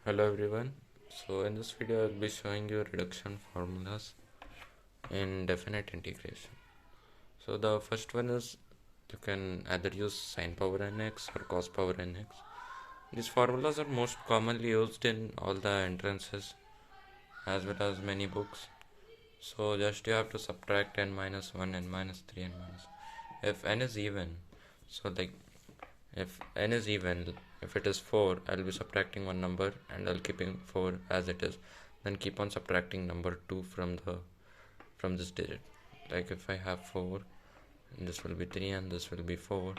Hello everyone. So in this video I'll be showing you reduction formulas in definite integration. So the first one is you can either use sine power nx or cos power nx. These formulas are most commonly used in all the entrances as well as many books. So just you have to subtract n minus 1, n minus 3, n minus. If n is even, so like if n is even, if it is 4, I'll be subtracting one number and I'll keeping 4 as it is. Then keep on subtracting number 2 from this digit. Like if I have 4, this will be 3 and this will be 4.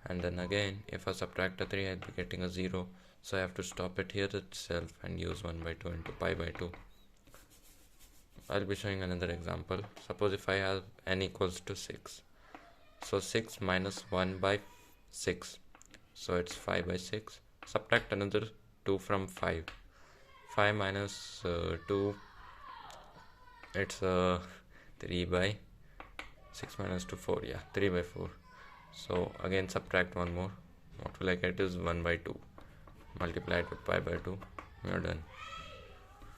And then again, if I subtract a 3, I'll be getting a 0. So I have to stop it here itself and use 1 by 2 into pi by 2. I'll be showing another example. Suppose if I have n equals to 6. So 6 minus 1 by 6. So it's 5 by 6. Subtract another 2 from 5. 5 minus 2, it's 3 by 6 minus 2, 4. Yeah, 3 by 4. So again subtract one more. What will I get is 1 by 2. Multiply it with pi by 2. We are done.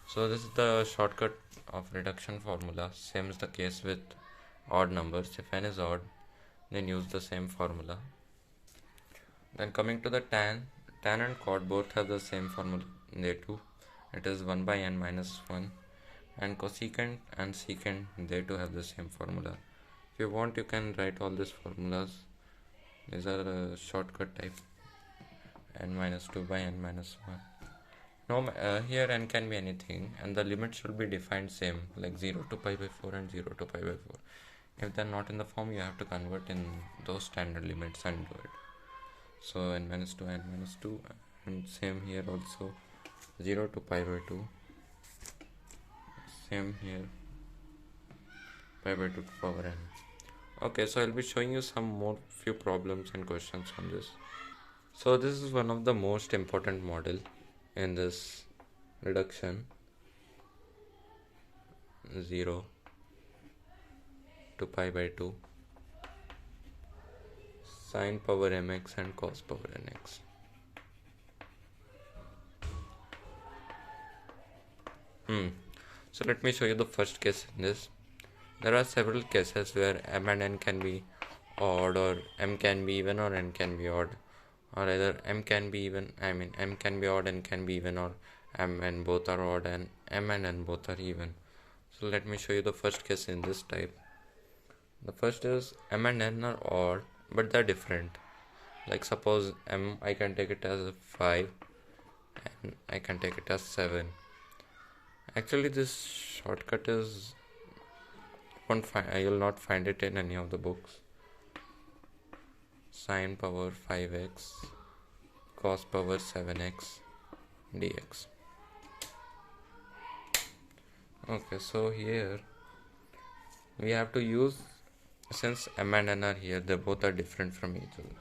So this is the shortcut of reduction formula. Same is the case with odd numbers. If n is odd, then use the same formula. Then coming to the tan and cot both have the same formula. They too, it is 1 by n minus 1, and cosecant and secant, they too have the same formula. If you want, you can write all these formulas. These are the shortcut type. N minus 2 by n minus 1. No, here n can be anything, and the limit should be defined same, like 0 to pi by 4 and 0 to pi by 4. If they're not in the form, you have to convert in those standard limits and do it. So n minus 2, n minus 2, and same here also, 0 to pi by 2. Same here, pi by 2 to power n. Okay, so I'll be showing you some more few problems and questions on this. So this is one of the most important model in this reduction. 0 to pi by 2, sine power mx and cos power nx. So let me show you the first case in this. There are several cases where m and n can be odd, or m can be even, or n can be odd, or either m can be even, m can be odd, n can be even, or m and both are odd and m and n both are even. So let me show you the first case in this type. The first is m and n are odd, but they're different. Like suppose m, I can take it as 5 and I can take it as 7. Actually this shortcut is you'll not find it in any of the books. Sine power 5x cos power 7x dx. Okay, so here we have to use, since m and n are here, they both are different from each other,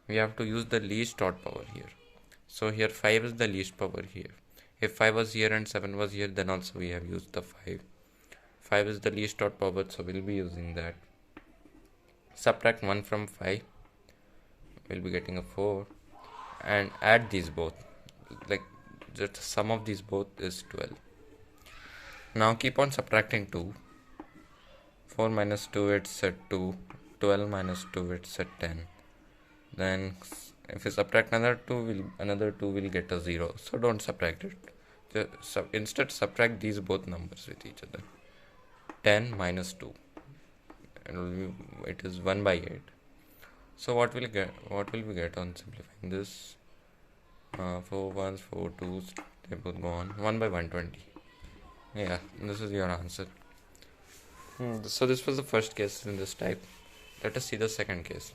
we have to use the least odd power here. So here 5 is the least power here. If 5 was here and 7 was here, then also we have used the 5. 5 is the least odd power, so we'll be using that. Subtract 1 from 5, we'll be getting a 4, and add these both, like the sum of these both is 12. Now keep on subtracting 2. 4 minus 2, it's at 2. 12 minus 2, it's at 10. Then if you subtract another 2 will get a 0. So don't subtract it. Instead subtract these both numbers with each other. 10 minus 2. It is 1 by 8. So what will we get on simplifying this? 4 ones, 4 twos, they both go on. 1 by 120. Yeah, this is your answer. So this was the first case in this type. Let us see the second case.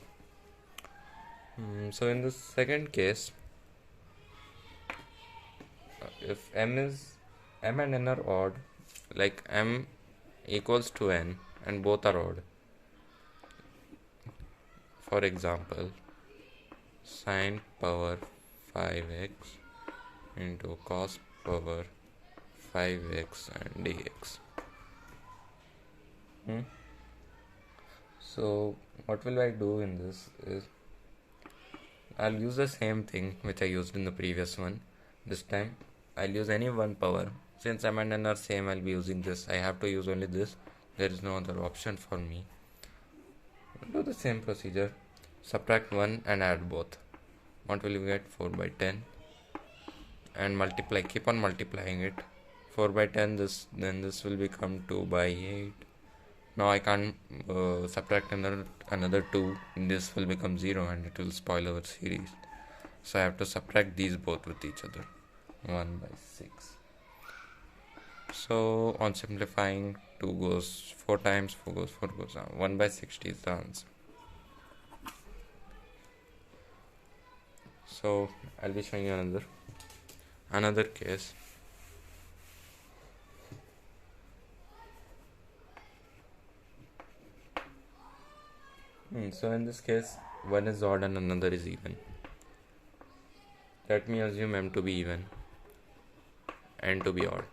So in the second case, if m and n are odd, like m equals to n and both are odd. For example, sine power 5x into cos power 5x and dx. So what will I do in this is, I'll use the same thing which I used in the previous one this time. I'll use any one power. Since m and n are same, I'll be using this. I have to use only this. There is no other option for me. Do the same procedure. Subtract 1 and add both. What will you get? 4 by 10. And multiply. Keep on multiplying it. 4 by 10. Then this will become 2 by 8. Now I can't subtract another 2. This will become 0 and it will spoil our series. So I have to subtract these both with each other. 1 by 6. So on simplifying, 2 goes 4 times, 4 goes 4 goes down. 1 by 60 is the answer. So I'll be showing you another case. So in this case, one is odd and another is even. Let me assume m to be even, n to be odd.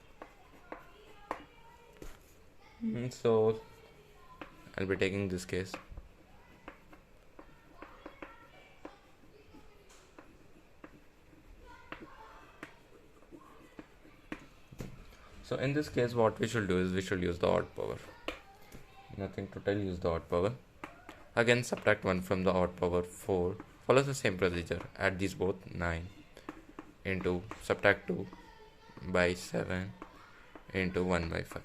So I'll be taking this case. So in this case, what we should do is we should use the odd power. Nothing to tell, use the odd power. Again, subtract 1 from the odd power, 4. Follow the same procedure. Add these both, 9 into subtract 2 by 7 into 1 by 5.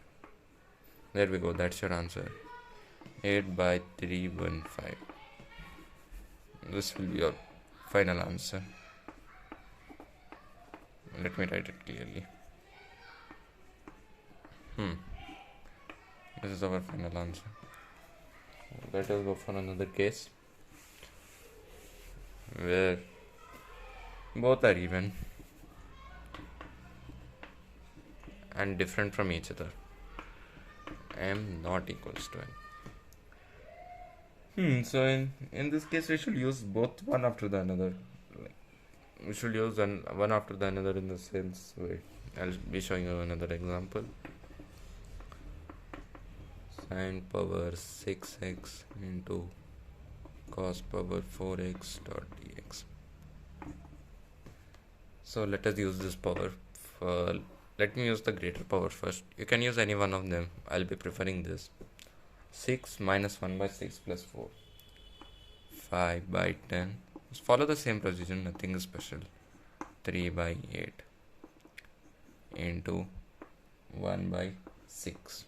There we go, that's your answer. 8 by 315. This will be your final answer. Let me write it clearly. This is our final answer. Let us go for another case where both are even and different from each other. M not equals to n. So in this case, we should use both one after the another. We should use one after the another in the sense way. I'll be showing you another example. Sine power 6x into cos power 4x dot dx. So let us use this power. Let me use the greater power first. You can use any one of them. I'll be preferring this. 6 minus 1 by 6 plus 4. 5 by 10. Just follow the same procedure, nothing special. 3 by 8 into 1 by 6.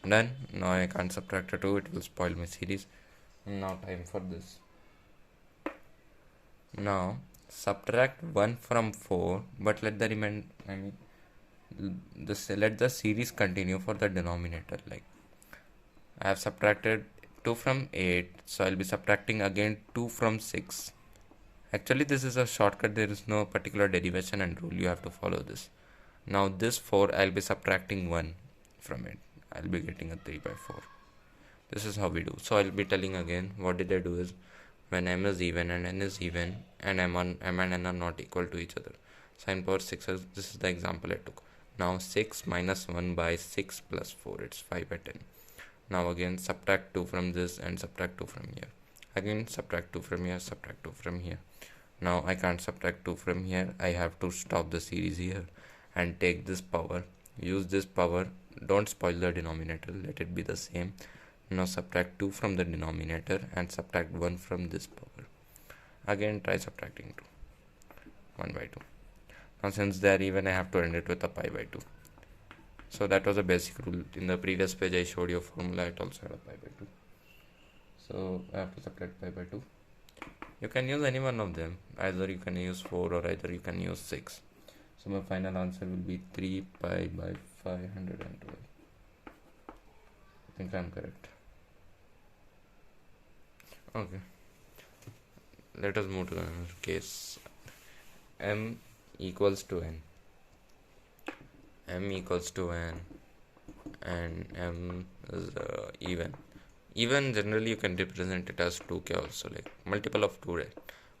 Done. Now I can't subtract a 2, it will spoil my series. Now time for this. Now subtract 1 from 4, but let the let the series continue for the denominator. Like I have subtracted 2 from 8, so I'll be subtracting again 2 from 6. Actually this is a shortcut, there is no particular derivation and rule, you have to follow this. Now this 4, I'll be subtracting 1 from it. I'll be getting a 3 by 4. This is how we do. So I'll be telling again, what did I do is, when m is even and n is even and m and n are not equal to each other, sine power 6, this is the example I took. Now 6 minus 1 by 6 plus 4, it's 5 by 10. Now again subtract 2 from this and subtract 2 from here. Again subtract 2 from here, subtract 2 from here. Now I can't subtract 2 from here, I have to stop the series here and take this power. Use this power, don't spoil the denominator, let it be the same. Now subtract 2 from the denominator and subtract 1 from this power. Again try subtracting 2. 1 by 2. Now since they are even, I have to end it with a pi by 2. So that was a basic rule. In the previous page I showed you a formula, it also had a pi by 2. So I have to subtract pi by 2. You can use any one of them. Either you can use 4 or either you can use 6. So my final answer will be 3 pi by 512. I think I'm correct. Okay. Let us move to another case. M equals to n. M equals to n and m is even. Even generally you can represent it as 2k also, like multiple of 2, right?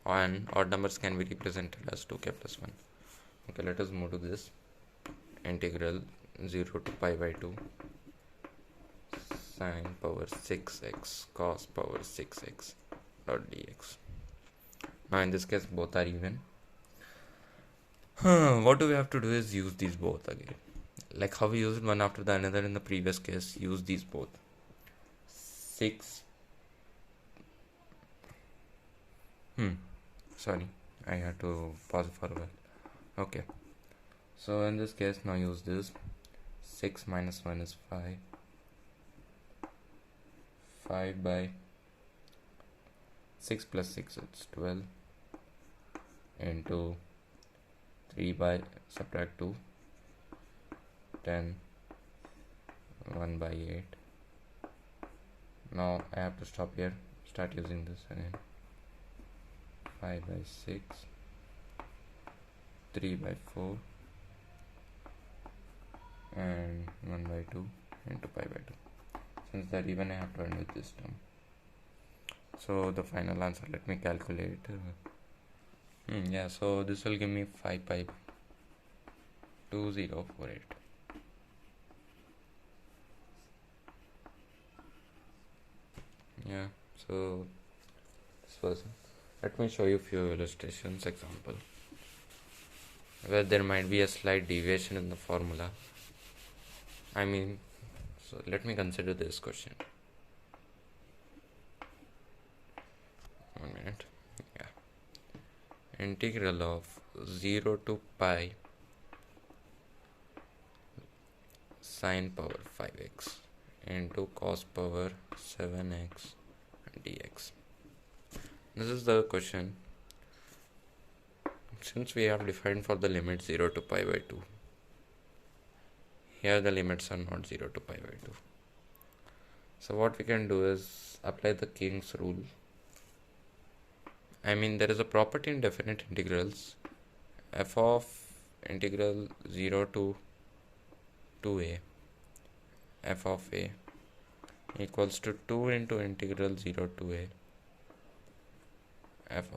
And odd numbers can be represented as 2k plus 1. Okay, let us move to this. Integral 0 to pi by 2 sine power 6x cos power 6x dot dx. Now in this case both are even. What do we have to do is use these both again. Like how we used one after the another in the previous case, use these both. 6. Sorry, I had to pause for a while. Okay. So in this case, now use this. 6 minus 1 is 5. 5 by 6 plus 6 it's 12 into 3 by subtract 2 10 1 by 8. Now I have to stop here, start using this again. 5 by 6 3 by 4 and 1 by 2 into pi by 2. Since that even I have to end with this term. So the final answer, let me calculate. Yeah, so this will give me 5 pi by 2048. Yeah, so this was it. Let me show you a few illustrations example where there might be a slight deviation in the formula. So let me consider this question. 1 minute. Yeah. Integral of 0 to pi sine power 5x into cos power 7x dx. This is the question. Since we have defined for the limit 0 to pi by 2, here the limits are not 0 to pi by 2. So what we can do is apply the King's rule. There is a property in definite integrals. F of integral 0 to 2a, f of a equals to 2 into integral 0 to a, f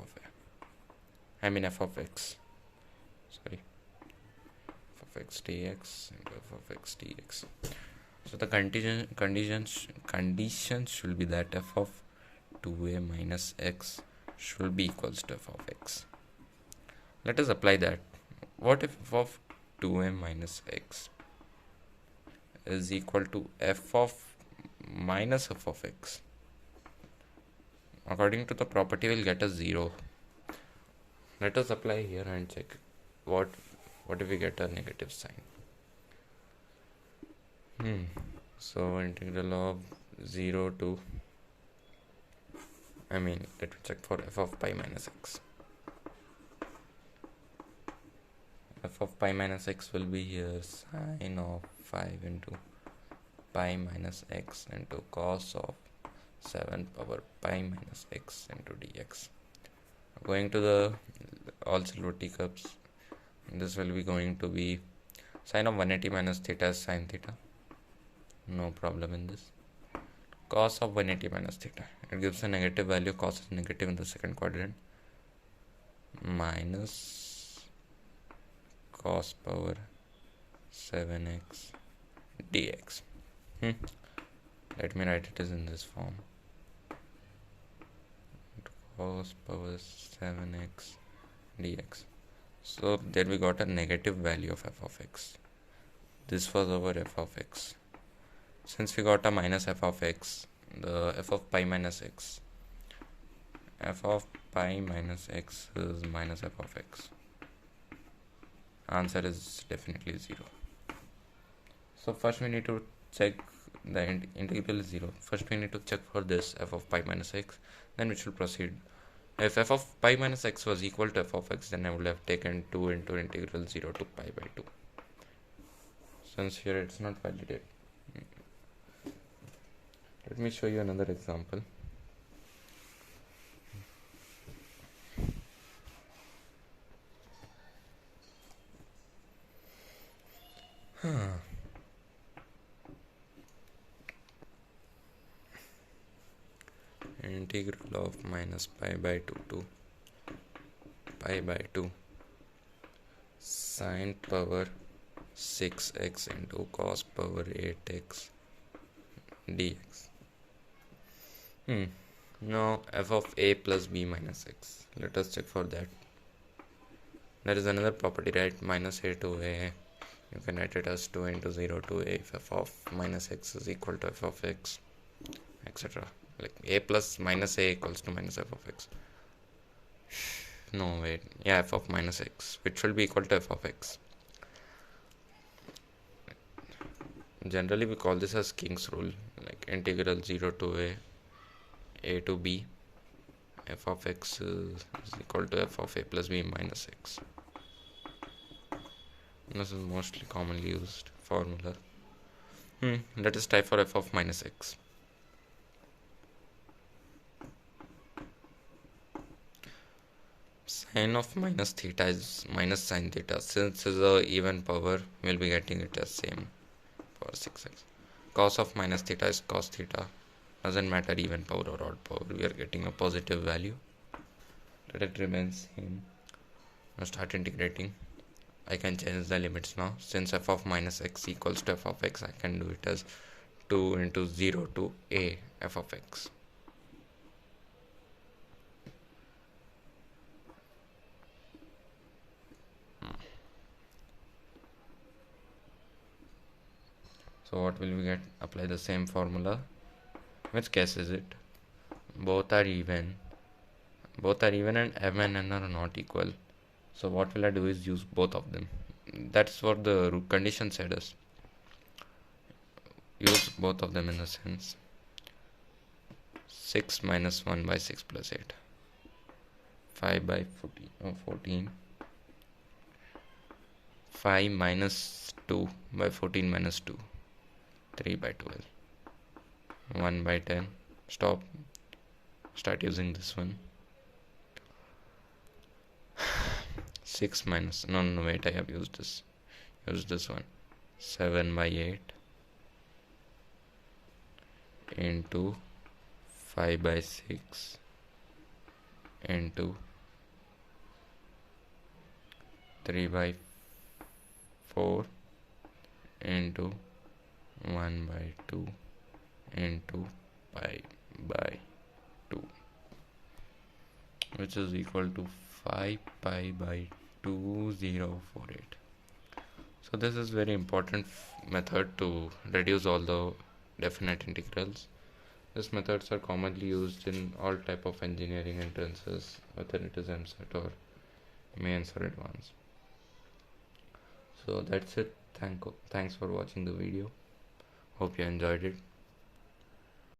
of x, sorry, f of x dx into f of x dx. So the conditions should be that f of 2a minus x should be equals to f of x. Let us apply that. What if f of 2a minus x is equal to f of minus f of x? According to the property, we'll get a 0. Let us apply here and check what if we get a negative sign. So integral of 0 to, let me check for f of pi minus x. F of pi minus x will be here sine of 5 into pi minus x into cos of 7 power pi minus x into dx. Going to the all silver teacups, this will be going to be sine of 180 minus theta is sine theta. No problem in this. Cos of 180 minus theta, it gives a negative value. Cos is negative in the second quadrant, minus cos power 7x dx. Let me write it as in this form. Cos power 7x dx. So there we got a negative value of f of x. This was our f of x. Since we got a minus f of x, the f of pi minus x, f of pi minus x is minus f of x. Answer is definitely 0. So first we need to check the integral is 0. First we need to check for this f of pi minus x, then we should proceed. If f of pi minus x was equal to f of x, then I would have taken 2 into integral 0 to pi by 2. Since here it's not validated. Let me show you another example. Integral of minus pi by 2 to pi by 2 sine power 6x into cos power 8x dx. Now f of a plus b minus x. Let us check for that. There is another property, right? Minus a to a, you can write it as 2 into 0 to a if f of minus x is equal to f of x, etc. Like a plus minus a equals to minus f of x. No, wait. Yeah, f of minus x, which will be equal to f of x. Generally, we call this as King's rule, like integral 0 to a to b, f of x is equal to f of a plus b minus x. This is mostly commonly used formula. Let us try for f of minus x. Sine of minus theta is minus sine theta. Since it's a even power, we'll be getting it as same for 6x. Cos of minus theta is cos theta. Doesn't matter even power or odd power, we are getting a positive value. Let it remain same. Now start integrating. I can change the limits now. Since f of minus x equals to f of x, I can do it as 2 into 0 to a f of x. So what will we get? Apply the same formula. Which case is it? Both are even. Both are even and m and n are not equal. So what will I do is use both of them. That's what the condition said us. Use both of them in a sense. 6 minus 1 by 6 plus 8. 5 by 14. 5 minus 2 by 14 minus 2. 3 by 12. 1 by 10. Stop. Start using this one. 6 minus, no, wait, I have used this. Use this one. 7 by 8 into 5 by 6 into 3 by 4 into 1 by 2 into pi by 2, which is equal to 5 pi by 2048. So this is very important method to reduce all the definite integrals. These methods are commonly used in all type of engineering entrances, whether it is MCET or mains or advanced. So that's it. Thanks for watching the video. Hope you enjoyed it.